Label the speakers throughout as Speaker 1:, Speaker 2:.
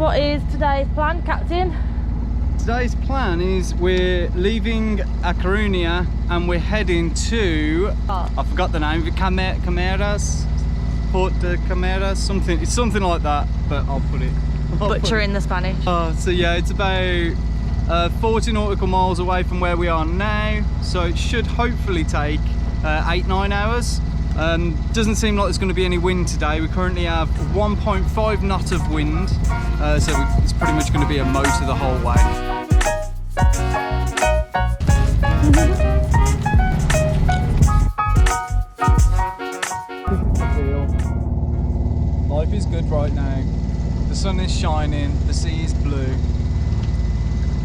Speaker 1: What is today's plan, Captain?
Speaker 2: Today's plan is we're leaving A Coruña and we're heading to, I forgot the name, Cameras, Port de Cameras, something. It's something like that, but I'll put it.
Speaker 1: Butchering the Spanish.
Speaker 2: So yeah, it's about 40 nautical miles away from where we are now, so it should hopefully take 8-9 hours. Doesn't seem like there's going to be any wind today. We currently have 1.5 knot of wind, so it's pretty much going to be a motor the whole way. Life is good right now. The sun is shining, the sea is blue.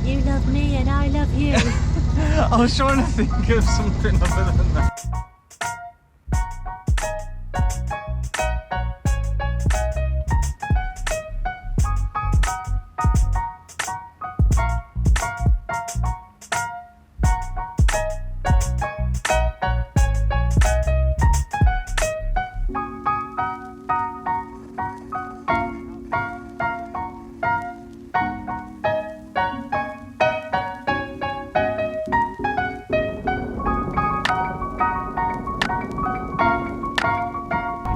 Speaker 1: You love me and I love you.
Speaker 2: I was trying to think of something other than that.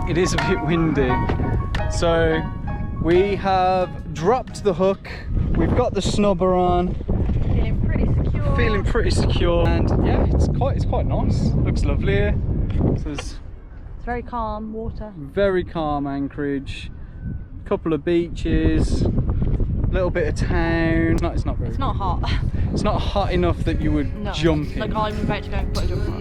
Speaker 2: It is a bit windy, so we have dropped the hook, we've got the snubber on, feeling pretty secure, and yeah, it's quite nice. Looks lovely here. So
Speaker 1: it's very calm water,
Speaker 2: very calm anchorage, couple of beaches, little bit of town. It's not very.
Speaker 1: It's not hot.
Speaker 2: It's not hot enough that you would jump in.
Speaker 1: Like I'm about to go and put a jump on.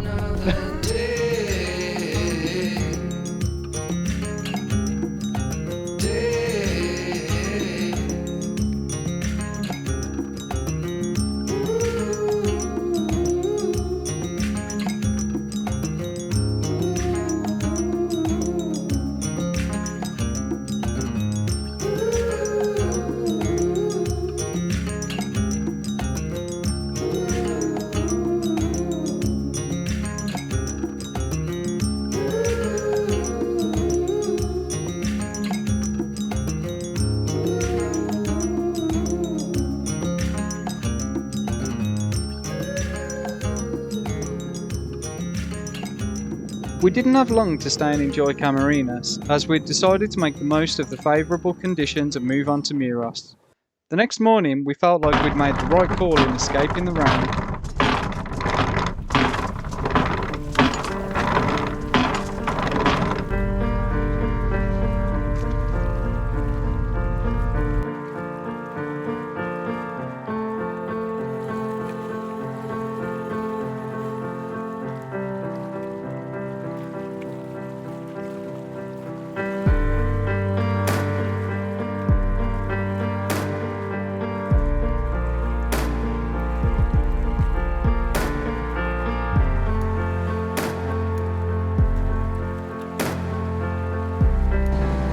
Speaker 2: We didn't have long to stay and enjoy Camarinas, as we'd decided to make the most of the favourable conditions and move on to Muros. The next morning, we felt like we'd made the right call in escaping the rain.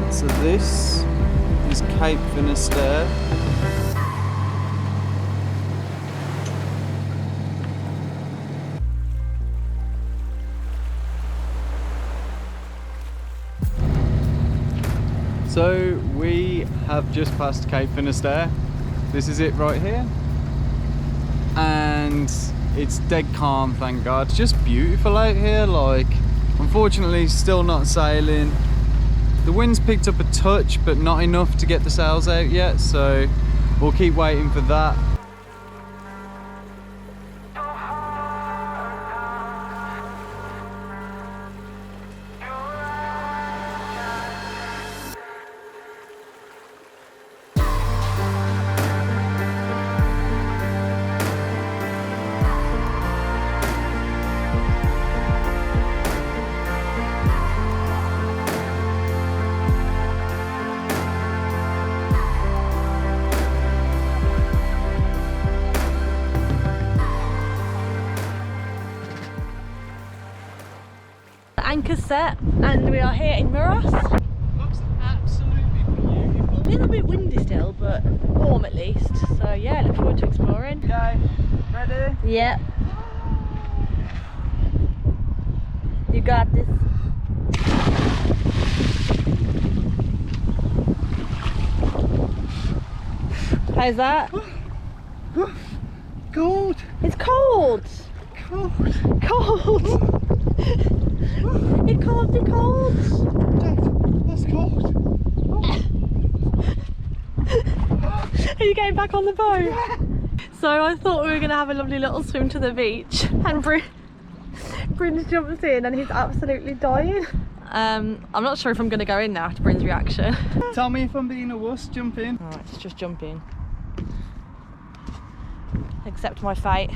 Speaker 2: So this is Cape Finisterre. So we have just passed Cape Finisterre. This is it right here. And it's dead calm, thank God. It's just beautiful out here. Like, unfortunately, still not sailing. The wind's picked up a touch, but not enough to get the sails out yet, so we'll keep waiting for that.
Speaker 1: Anchor's set and we are here in Muros.
Speaker 2: Looks absolutely beautiful.
Speaker 1: A little bit windy still, but warm at least. So yeah, look forward to exploring.
Speaker 2: Okay, ready?
Speaker 1: Yeah. You got this. How's that?
Speaker 2: Cold.
Speaker 1: It's cold.
Speaker 2: Cold.
Speaker 1: Cold. It can't be cold.
Speaker 2: Dad, that's cold.
Speaker 1: Are you getting back on the boat?
Speaker 2: Yeah.
Speaker 1: So I thought we were going to have a lovely little swim to the beach, and Bryn's jumps in and he's absolutely dying. I'm not sure if I'm going to go in now after Bryn's reaction.
Speaker 2: Tell me if I'm being a wuss, jump in.
Speaker 1: Alright, let's just jump in. Accept my fate. Good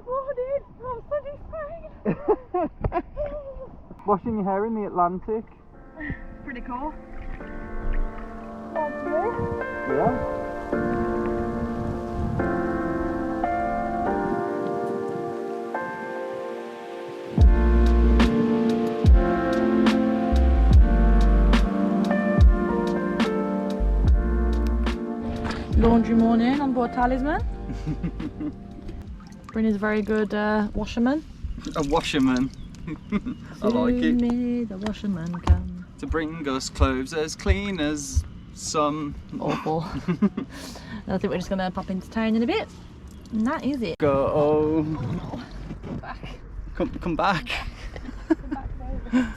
Speaker 1: morning from sunny Spain.
Speaker 2: Washing your hair in the Atlantic.
Speaker 1: Pretty cool.
Speaker 2: Yeah.
Speaker 1: Laundry morning on board Talisman. Bryn is a very good washerman.
Speaker 2: A washerman. I like it.
Speaker 1: Me, the washerman come.
Speaker 2: To bring us clothes as clean as some.
Speaker 1: Awful. I think we're just going to pop into town in a bit. And that is it.
Speaker 2: Go.
Speaker 1: Oh no. Come back.
Speaker 2: Come back.
Speaker 1: Come back over.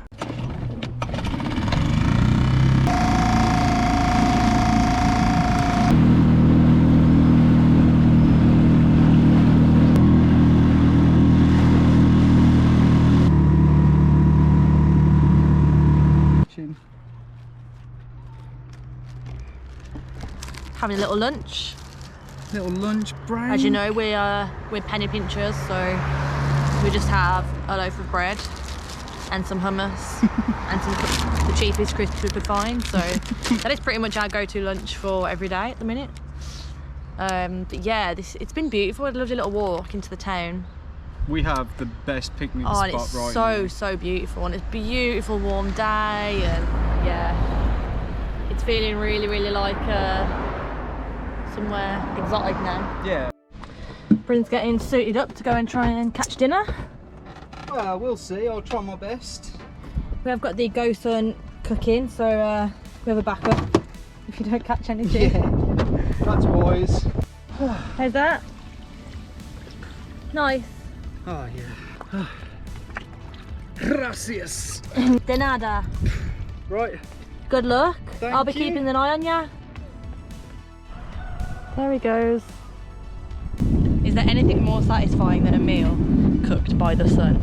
Speaker 1: Having a little lunch.
Speaker 2: Little lunch break.
Speaker 1: As you know, we're penny pinchers, so we just have a loaf of bread and some hummus and some the cheapest crisps we could find. So that is pretty much our go-to lunch for every day at the minute. But yeah, it's been beautiful. I'd loved a little walk into the town.
Speaker 2: We have the best picnic
Speaker 1: and
Speaker 2: spot
Speaker 1: it's
Speaker 2: right
Speaker 1: so
Speaker 2: now.
Speaker 1: So beautiful, and it's a beautiful warm day, and yeah, it's feeling really like somewhere exotic now.
Speaker 2: Yeah.
Speaker 1: Bryn's getting suited up to go and try and catch dinner.
Speaker 2: Well, we'll see. I'll try my best.
Speaker 1: We have got the GoSun cooking, so we have a backup if you don't catch anything.
Speaker 2: Yeah, that's wise.
Speaker 1: How's that? Nice.
Speaker 2: Oh yeah. Gracias.
Speaker 1: De nada.
Speaker 2: Right.
Speaker 1: Good luck.
Speaker 2: Thank
Speaker 1: I'll be
Speaker 2: you.
Speaker 1: keeping an eye on ya. There he goes. Is there anything more satisfying than a meal cooked by the sun?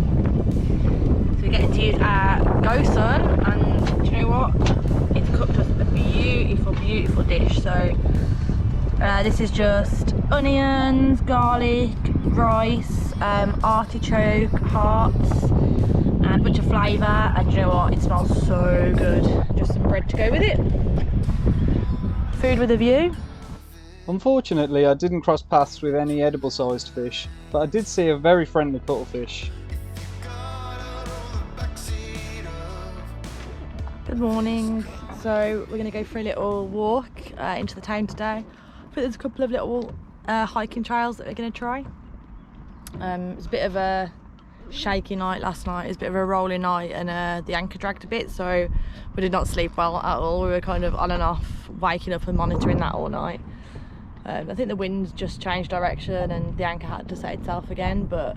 Speaker 1: So we're getting to use our GoSun, and do you know what? It's cooked us a beautiful dish. So this is just onions, garlic, rice, artichoke hearts, and a bunch of flavour, and do you know what? It smells so good. Just some bread to go with it. Food with a view.
Speaker 2: Unfortunately, I didn't cross paths with any edible sized fish, but I did see a very friendly cuttlefish.
Speaker 1: Good morning. So we're going to go for a little walk into the town today. I think there's a couple of little hiking trails that we're going to try. It was a bit of a shaky night last night. It was a bit of a rolling night, and the anchor dragged a bit, so we did not sleep well at all. We were kind of on and off, waking up and monitoring that all night. I think the wind just changed direction and the anchor had to set itself again, but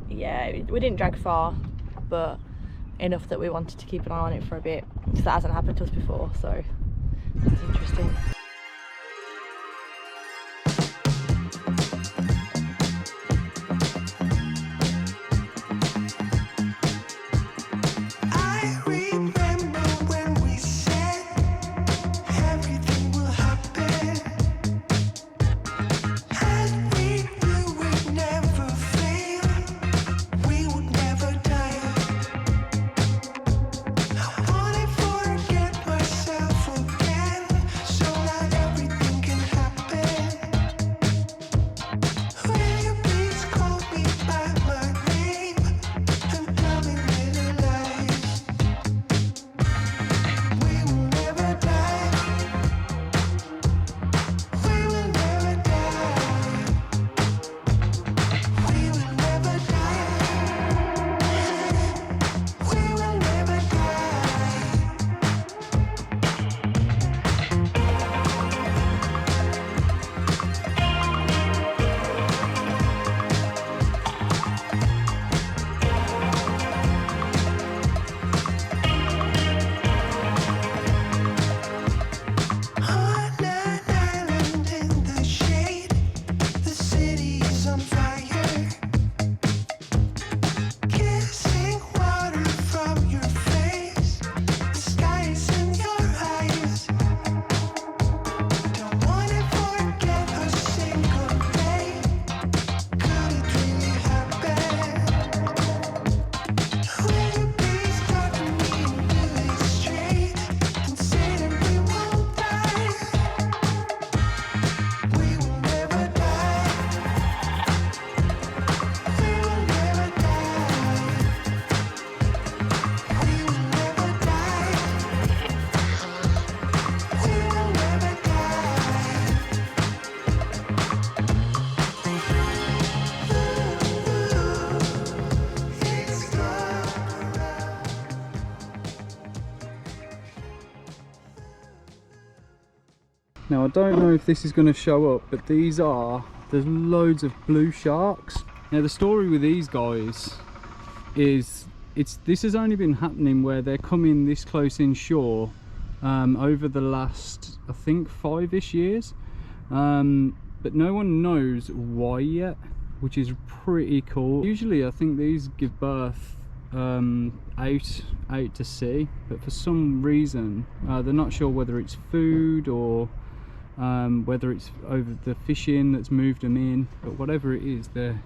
Speaker 1: yeah, we didn't drag far, but enough that we wanted to keep an eye on it for a bit, because that hasn't happened to us before, so that's interesting.
Speaker 2: Now I don't know if this is going to show up, but there's loads of blue sharks. Now the story with these guys is this has only been happening where they're coming this close inshore over the last, I think, 5-ish years, but no one knows why yet, which is pretty cool. Usually I think these give birth out to sea, but for some reason they're not sure whether it's food or whether it's over the fishing that's moved them in, but whatever it is, they're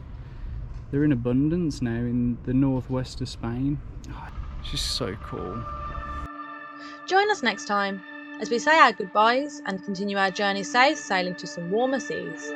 Speaker 2: in abundance now in the northwest of Spain. It's just so cool.
Speaker 1: Join us next time as we say our goodbyes and continue our journey south, sailing to some warmer seas.